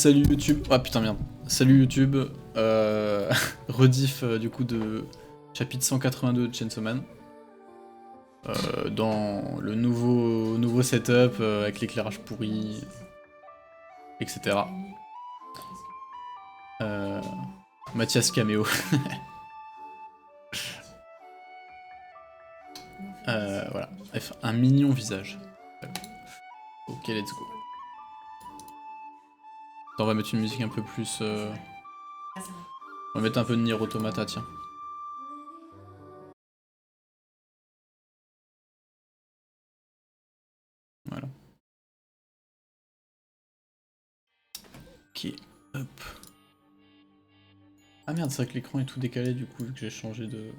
salut YouTube. Ah putain merde. Salut YouTube. Rediff du coup de chapitre 182 de Chainsaw Man. Dans le nouveau setup avec l'éclairage pourri, etc. Mathias Caméo. Voilà. Bref, un mignon visage. Ok, let's go. Attends, on va mettre une musique un peu plus... On va mettre un peu de Nier Automata, tiens. Voilà. Ok, hop. Ah merde, c'est vrai que l'écran est tout décalé du coup, vu que j'ai changé de...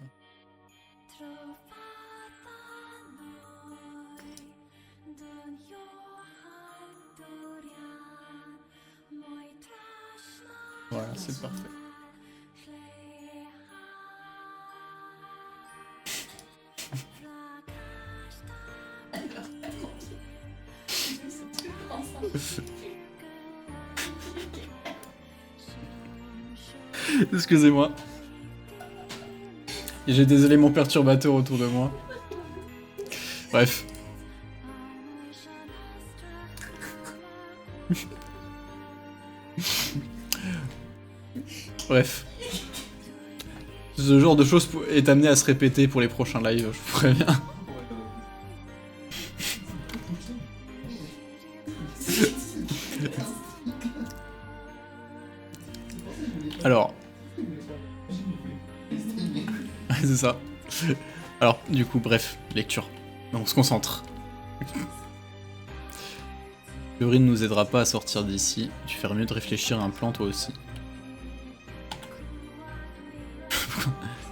Voilà, c'est parfait. Excusez-moi. J'ai des éléments perturbateurs autour de moi. Bref. Bref. Ce genre de choses est amené à se répéter pour les prochains lives, je vous préviens. Alors. C'est ça. Alors, du coup, bref, lecture. On se concentre. Théorie ne nous aidera pas à sortir d'ici. Tu ferais mieux de réfléchir à un plan toi aussi.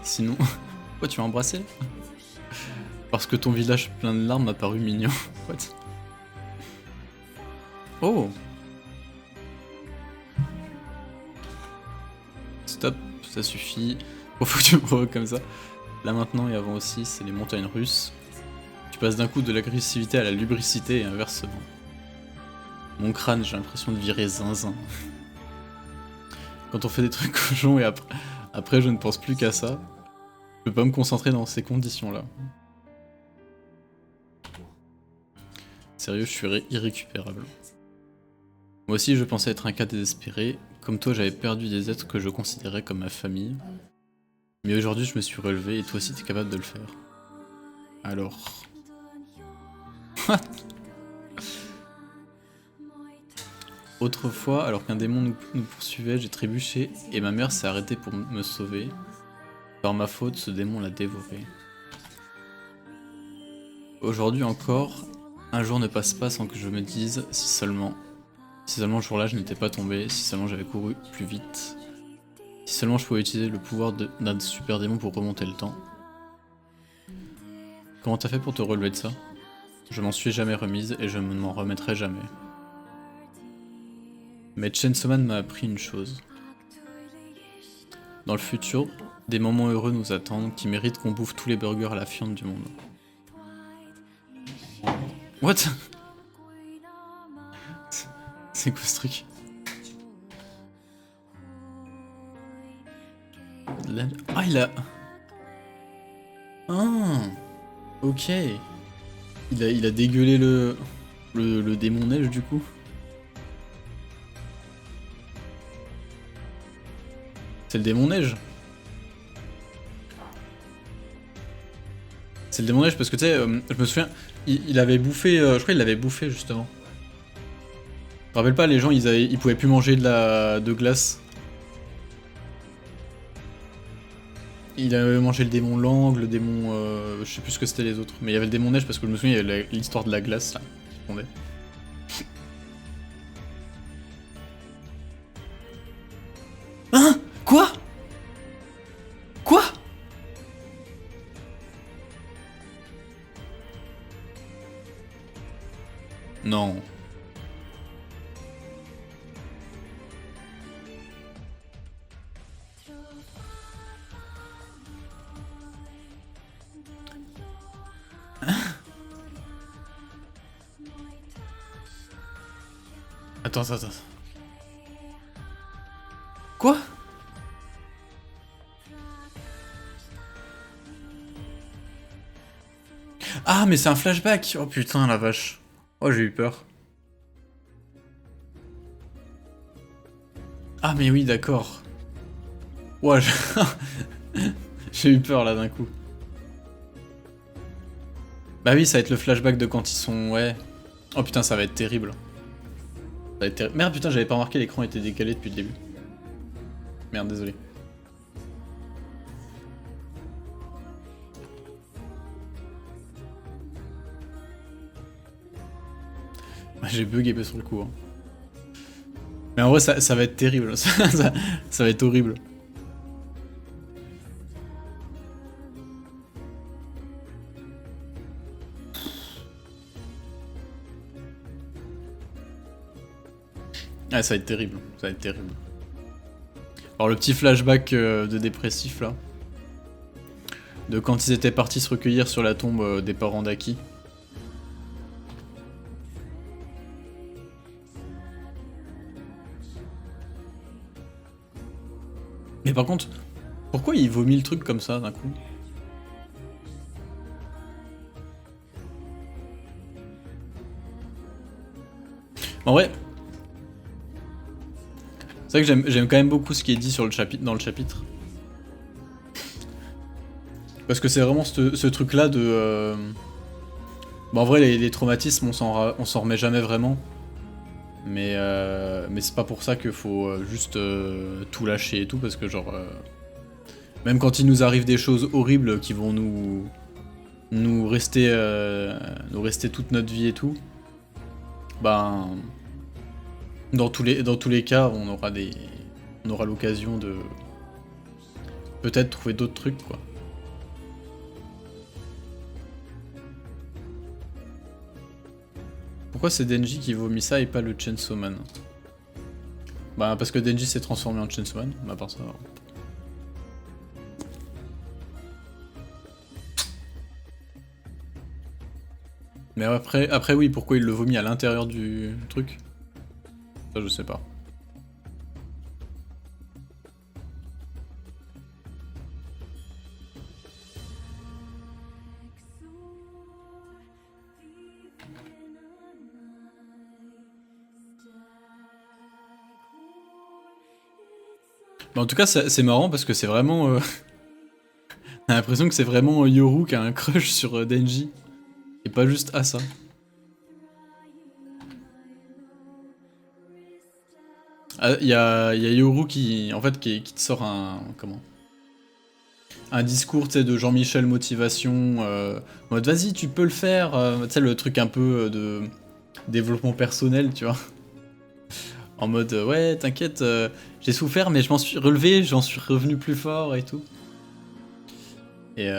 Sinon... Pourquoi tu m'as embrassé? Parce que ton visage plein de larmes m'a paru mignon. What? Oh! Stop, ça suffit. Faut que tu me provoques comme ça. Là maintenant et avant aussi, c'est les montagnes russes. Tu passes d'un coup de l'agressivité à la lubricité et inversement. Mon crâne, j'ai l'impression de virer zinzin. Quand on fait des trucs cochons et après je ne pense plus qu'à ça, je peux pas me concentrer dans ces conditions-là. Sérieux, je suis irrécupérable. Moi aussi, je pensais être un cas désespéré. Comme toi, j'avais perdu des êtres que je considérais comme ma famille. Mais aujourd'hui, je me suis relevé et toi aussi, t'es capable de le faire. Alors... Autrefois, alors qu'un démon nous poursuivait, j'ai trébuché et ma mère s'est arrêtée pour me sauver. Par ma faute, ce démon l'a dévoré. Aujourd'hui encore, un jour ne passe pas sans que je me dise si seulement ce jour-là je n'étais pas tombé, si seulement j'avais couru plus vite, si seulement je pouvais utiliser le pouvoir d'un super démon pour remonter le temps. Comment t'as fait pour te relever de ça? Je m'en suis jamais remise et je ne m'en remettrai jamais. Mais Chainsaw Man m'a appris une chose. Dans le futur, des moments heureux nous attendent qui méritent qu'on bouffe tous les burgers à la fiente du monde. What? C'est quoi ce truc? Ah, il a... Ah, ok. Il a dégueulé le démon neige du coup. C'est le démon neige. C'est le démon neige parce que tu sais, je me souviens, il avait bouffé, je crois qu'il l'avait bouffé justement. Je me rappelle pas, les gens ils pouvaient plus manger de glace. Il avait mangé le démon langue, le démon... je sais plus ce que c'était les autres. Mais il y avait le démon neige parce que je me souviens, il y avait l'histoire de la glace là, qui fondait. Hein? Quoi? Quoi? Non. Attends. Quoi? Ah, mais c'est un flashback! Oh putain, la vache. Oh, j'ai eu peur. Ah, mais oui, d'accord. Ouais, j'ai eu peur là d'un coup. Bah oui, ça va être le flashback de quand ils sont... Ouais. Oh putain, ça va être terrible. Ça va être terrible. Merde, putain, j'avais pas remarqué, l'écran était décalé depuis le début. Merde, désolé. J'ai bugué sur le coup. Hein. Mais en vrai, ça va être terrible. Ça va être horrible. Ah, ça va être terrible. Ça va être terrible. Alors, le petit flashback de dépressif là. De quand ils étaient partis se recueillir sur la tombe des parents d'Aki. Mais par contre, pourquoi il vomit le truc comme ça d'un coup? En vrai, c'est vrai que j'aime quand même beaucoup ce qui est dit sur le chapitre, dans le chapitre. Parce que c'est vraiment ce truc là de... Bon, en vrai, les traumatismes, on s'en remet jamais vraiment. Mais c'est pas pour ça qu'il faut juste tout lâcher et tout, parce que genre... même quand il nous arrive des choses horribles qui vont nous rester toute notre vie et tout, ben... Dans tous les cas, on aura l'occasion de... peut-être trouver d'autres trucs, quoi. Pourquoi c'est Denji qui vomit ça et pas le Chainsaw Man? Bah parce que Denji s'est transformé en Chainsaw Man, à part ça. Alors. Mais après oui, pourquoi il le vomit à l'intérieur du truc? Ça je sais pas. Bah, en tout cas c'est marrant parce que c'est vraiment... on a l'impression que c'est vraiment Yoru qui a un crush sur Denji. Et pas juste Asa. Ah, y a Yoru qui te sort un... Comment? Un discours, tu sais, de Jean-Michel motivation, en mode vas-y tu peux le faire, tu sais le truc un peu de développement personnel, tu vois. En mode ouais t'inquiète, j'ai souffert mais je m'en suis relevé, j'en suis revenu plus fort et tout. Et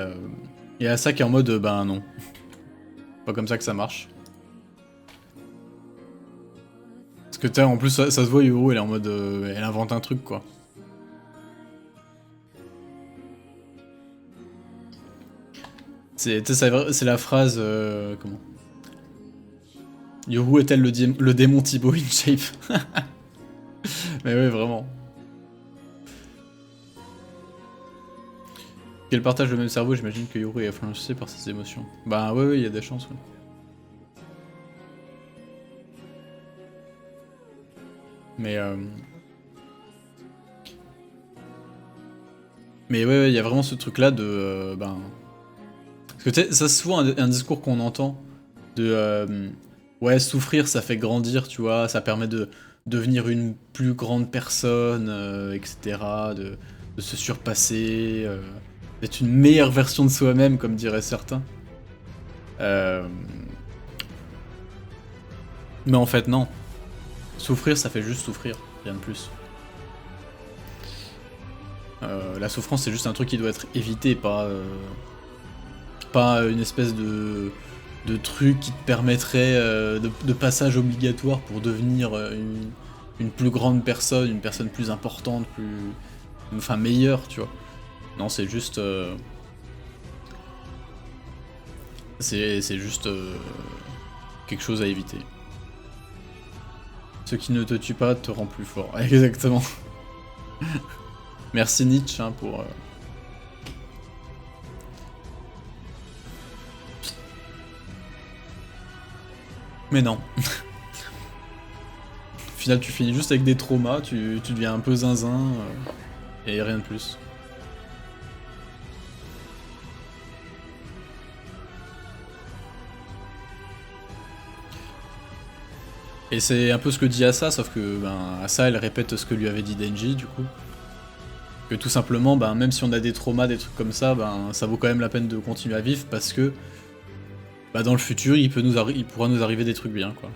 Asa qui est en mode ben non. Pas comme ça que ça marche. Parce que en plus ça se voit, Yoru elle est en mode elle invente un truc quoi. C'est la phrase comment? Yoru est-elle le démon Thibaut in shape? Mais ouais vraiment. Qu'elle partage le même cerveau, j'imagine que Yoru est influencé par ses émotions. Bah ouais, il y a des chances, ouais. Mais ouais, il y a vraiment ce truc-là de... ben... Parce que tu sais, ça c'est souvent un discours qu'on entend, de... ouais, souffrir, ça fait grandir, tu vois, ça permet de devenir une plus grande personne, etc., de se surpasser, d'être une meilleure version de soi-même, comme diraient certains. Mais en fait, non. Souffrir, ça fait juste souffrir, rien de plus. La souffrance, c'est juste un truc qui doit être évité, pas une espèce de truc qui te permettrait de passage obligatoire pour devenir une plus grande personne, une personne plus importante, enfin meilleure, tu vois. Non, c'est juste... c'est juste quelque chose à éviter. Ce qui ne te tue pas te rend plus fort. Exactement. Merci Nietzsche hein, pour... Mais non. Au final, tu finis juste avec des traumas, tu deviens un peu zinzin, et rien de plus. Et c'est un peu ce que dit Asa, sauf que ben, Asa elle répète ce que lui avait dit Denji du coup. Que tout simplement, ben, même si on a des traumas, des trucs comme ça, ben, ça vaut quand même la peine de continuer à vivre parce que ben, dans le futur il pourra nous arriver des trucs bien quoi.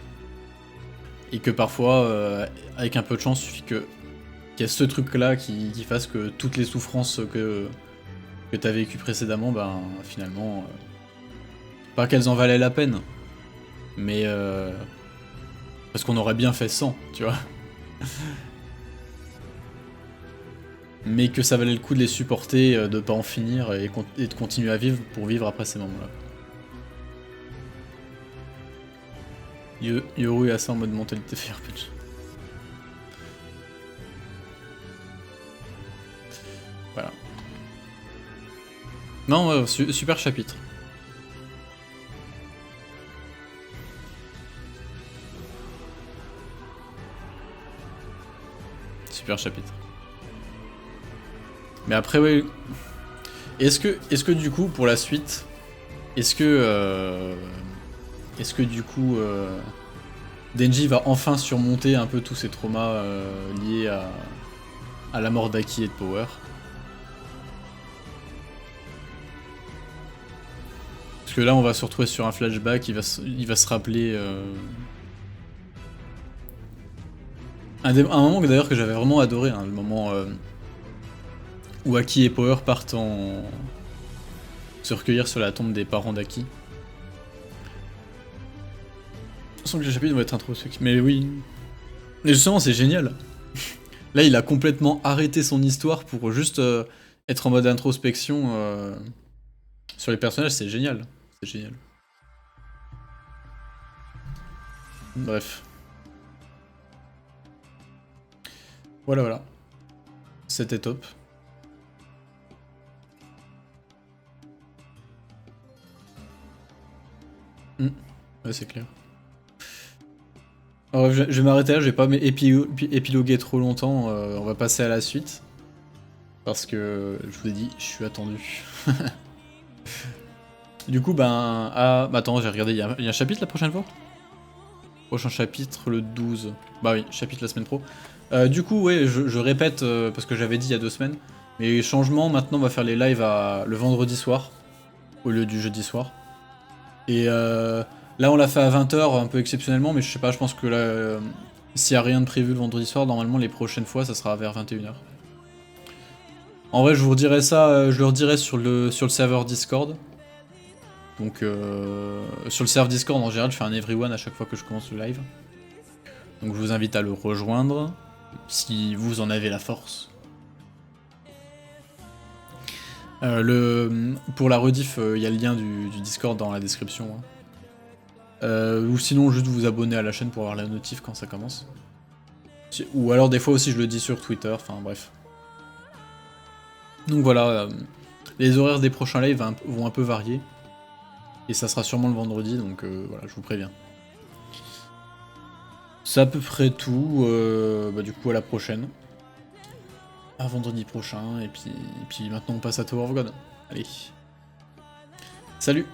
Et que parfois, avec un peu de chance, il suffit qu'il y ait ce truc là qui fasse que toutes les souffrances que t'as vécues précédemment, ben finalement, pas qu'elles en valaient la peine, mais parce qu'on aurait bien fait sans, tu vois. Mais que ça valait le coup de les supporter, de pas en finir et de continuer à vivre pour vivre après ces moments-là. Yoru est assez en mode mentalité FirePunch. Voilà. Non, super chapitre. Super chapitre. Mais après, oui. Est-ce que du coup, pour la suite, est-ce que du coup, Denji va enfin surmonter un peu tous ces traumas liés à la mort d'Aki et de Power? Parce que là, on va se retrouver sur un flashback, il va se rappeler... Un moment d'ailleurs que j'avais vraiment adoré, hein, le moment où Aki et Power partent se recueillir sur la tombe des parents d'Aki. Je sens que le chapitre doit être introspectif, mais oui. Mais justement, c'est génial. Là, il a complètement arrêté son histoire pour juste être en mode introspection sur les personnages, c'est génial. C'est génial. Bref. Voilà. C'était top. Ouais, c'est clair. Alors, je vais m'arrêter là, je vais pas épiloguer trop longtemps, on va passer à la suite. Parce que, je vous ai dit, je suis attendu. Du coup, attends, j'ai regardé, il y a un chapitre la prochaine fois? Prochain chapitre, le 12. Bah oui, chapitre la semaine pro. Du coup, ouais, je répète, parce que j'avais dit il y a 2 semaines, mais changement, maintenant on va faire les lives le vendredi soir, au lieu du jeudi soir. Et là on l'a fait à 20h, un peu exceptionnellement, mais je sais pas, je pense que là, s'il y a rien de prévu le vendredi soir, normalement les prochaines fois ça sera vers 21h. En vrai, je vous redirai ça, je le redirai sur le serveur Discord. Donc sur le serveur Discord en général, je fais un everyone à chaque fois que je commence le live. Donc je vous invite à le rejoindre, si vous en avez la force. Pour la rediff, il y a le lien du Discord dans la description. Hein. Ou sinon juste vous abonner à la chaîne pour avoir la notif quand ça commence. Ou alors des fois aussi je le dis sur Twitter, enfin bref. Donc voilà, les horaires des prochains lives vont un peu varier. Et ça sera sûrement le vendredi, donc voilà, je vous préviens. C'est à peu près tout, du coup à la prochaine. À vendredi prochain, et puis maintenant on passe à Tower of God. Allez. Salut!